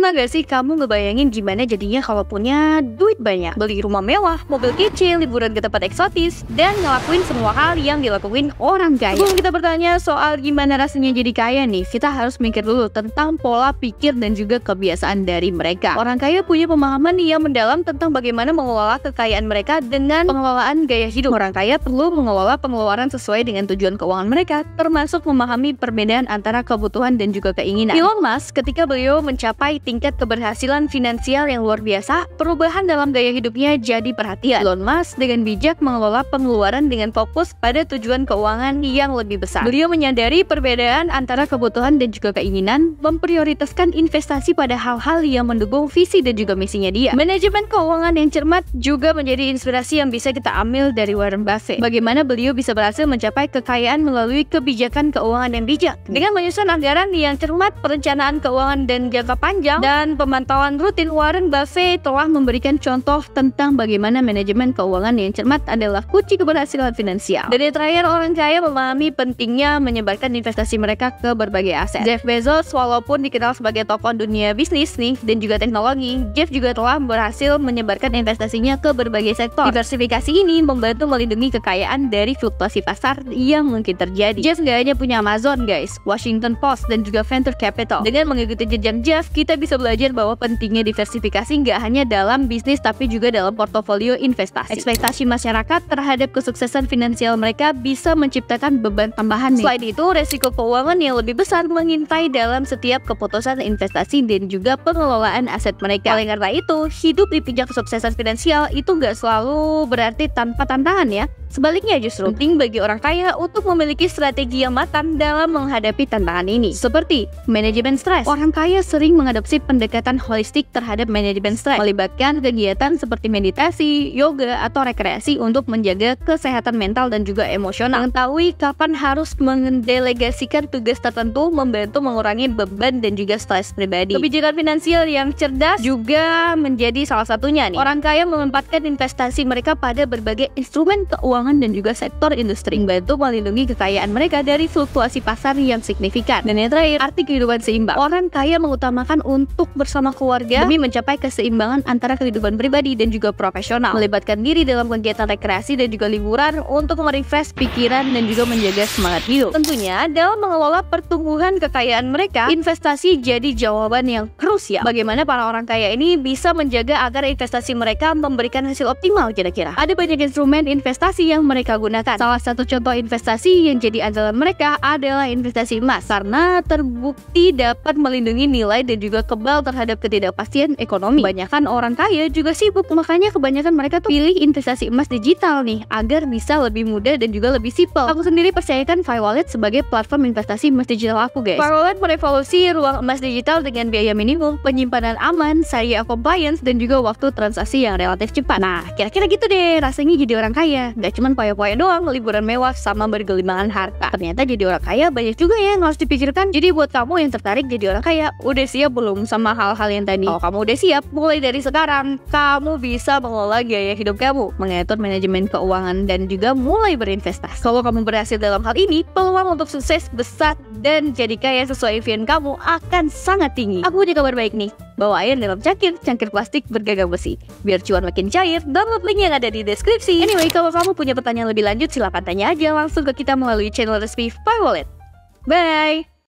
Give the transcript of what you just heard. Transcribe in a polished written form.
Pernah gak sih kamu ngebayangin gimana jadinya kalau punya duit banyak? Beli rumah mewah, mobil kecil, liburan ke tempat eksotis, dan ngelakuin semua hal yang dilakuin orang kaya. Sebelum kita bertanya soal gimana rasanya jadi kaya nih, kita harus mikir dulu tentang pola pikir dan juga kebiasaan dari mereka. Orang kaya punya pemahaman yang mendalam tentang bagaimana mengelola kekayaan mereka dengan pengelolaan gaya hidup. Orang kaya perlu mengelola pengeluaran sesuai dengan tujuan keuangan mereka, termasuk memahami perbedaan antara kebutuhan dan juga keinginan. Elon Musk ketika beliau mencapai tingkat keberhasilan finansial yang luar biasa, perubahan dalam gaya hidupnya jadi perhatian. Elon Musk dengan bijak mengelola pengeluaran dengan fokus pada tujuan keuangan yang lebih besar. Beliau menyadari perbedaan antara kebutuhan dan juga keinginan, memprioritaskan investasi pada hal-hal yang mendukung visi dan juga misinya dia. Manajemen keuangan yang cermat juga menjadi inspirasi yang bisa kita ambil dari Warren Buffett. Bagaimana beliau bisa berhasil mencapai kekayaan melalui kebijakan keuangan yang bijak. Dengan menyusun anggaran yang cermat, perencanaan keuangan dan jangka panjang, dan pemantauan rutin, Warren Buffett telah memberikan contoh tentang bagaimana manajemen keuangan yang cermat adalah kunci keberhasilan finansial. Dan yang terakhir, orang kaya memahami pentingnya menyebarkan investasi mereka ke berbagai aset. Jeff Bezos, walaupun dikenal sebagai tokoh dunia bisnis nih dan juga teknologi, Jeff juga telah berhasil menyebarkan investasinya ke berbagai sektor. Diversifikasi ini membantu melindungi kekayaan dari fluktuasi pasar yang mungkin terjadi. Jeff gak hanya punya Amazon guys, Washington Post, dan juga venture capital. Dengan mengikuti jejak Jeff, kita bisa belajar bahwa pentingnya diversifikasi nggak hanya dalam bisnis tapi juga dalam portofolio investasi. Ekspektasi masyarakat terhadap kesuksesan finansial mereka bisa menciptakan beban tambahan nih. Selain itu, resiko keuangan yang lebih besar mengintai dalam setiap keputusan investasi dan juga pengelolaan aset mereka. Oleh karena itu, hidup di puncak kesuksesan finansial itu nggak selalu berarti tanpa tantangan ya. Sebaliknya justru penting bagi orang kaya untuk memiliki strategi yang matang dalam menghadapi tantangan ini. Seperti manajemen stres. Orang kaya sering mengadopsi pendekatan holistik terhadap manajemen stres, melibatkan kegiatan seperti meditasi, yoga, atau rekreasi untuk menjaga kesehatan mental dan juga emosional. Mengetahui kapan harus mendelegasikan tugas tertentu membantu mengurangi beban dan juga stres pribadi. Kebijakan finansial yang cerdas juga menjadi salah satunya nih. Orang kaya menempatkan investasi mereka pada berbagai instrumen keuangan dan juga sektor industri, membantu melindungi kekayaan mereka dari fluktuasi pasar yang signifikan. Dan yang terakhir, arti kehidupan seimbang. Orang kaya mengutamakan untuk bersama keluarga demi mencapai keseimbangan antara kehidupan pribadi dan juga profesional, melibatkan diri dalam kegiatan rekreasi dan juga liburan untuk merefresh pikiran dan juga menjaga semangat hidup. Tentunya dalam mengelola pertumbuhan kekayaan mereka, investasi jadi jawaban yang krusial. Bagaimana para orang kaya ini bisa menjaga agar investasi mereka memberikan hasil optimal kira-kira? Ada banyak instrumen investasi yang mereka gunakan. Salah satu contoh investasi yang jadi andalan mereka adalah investasi emas, karena terbukti dapat melindungi nilai dan juga kebal terhadap ketidakpastian ekonomi. Kebanyakan orang kaya juga sibuk, makanya kebanyakan mereka tuh pilih investasi emas digital nih agar bisa lebih mudah dan juga lebih simpel. Aku sendiri percayakan PayWallet sebagai platform investasi emas digital aku guys. PayWallet merevolusi ruang emas digital dengan biaya minimum, penyimpanan aman, syariah compliance, dan juga waktu transaksi yang relatif cepat. Nah, kira-kira gitu deh rasanya jadi orang kaya. Gak cuman poya-poya doang, liburan mewah sama bergelimpangan harta. Ternyata jadi orang kaya banyak juga ya yang harus dipikirkan. Jadi buat kamu yang tertarik jadi orang kaya, udah siap belum sama hal-hal yang tadi? Kalau kamu udah siap, mulai dari sekarang kamu bisa mengelola gaya hidup kamu, mengatur manajemen keuangan, dan juga mulai berinvestasi. Kalau kamu berhasil dalam hal ini, peluang untuk sukses besar dan jadi kaya sesuai impian kamu akan sangat tinggi. Aku punya kabar baik nih. Bawa air dalam cangkir plastik bergagang besi, biar cuan makin cair. Download link yang ada di deskripsi. Anyway, kalau kamu punya pertanyaan lebih lanjut, silahkan tanya aja langsung ke kita melalui channel resmi PayWallet. Bye!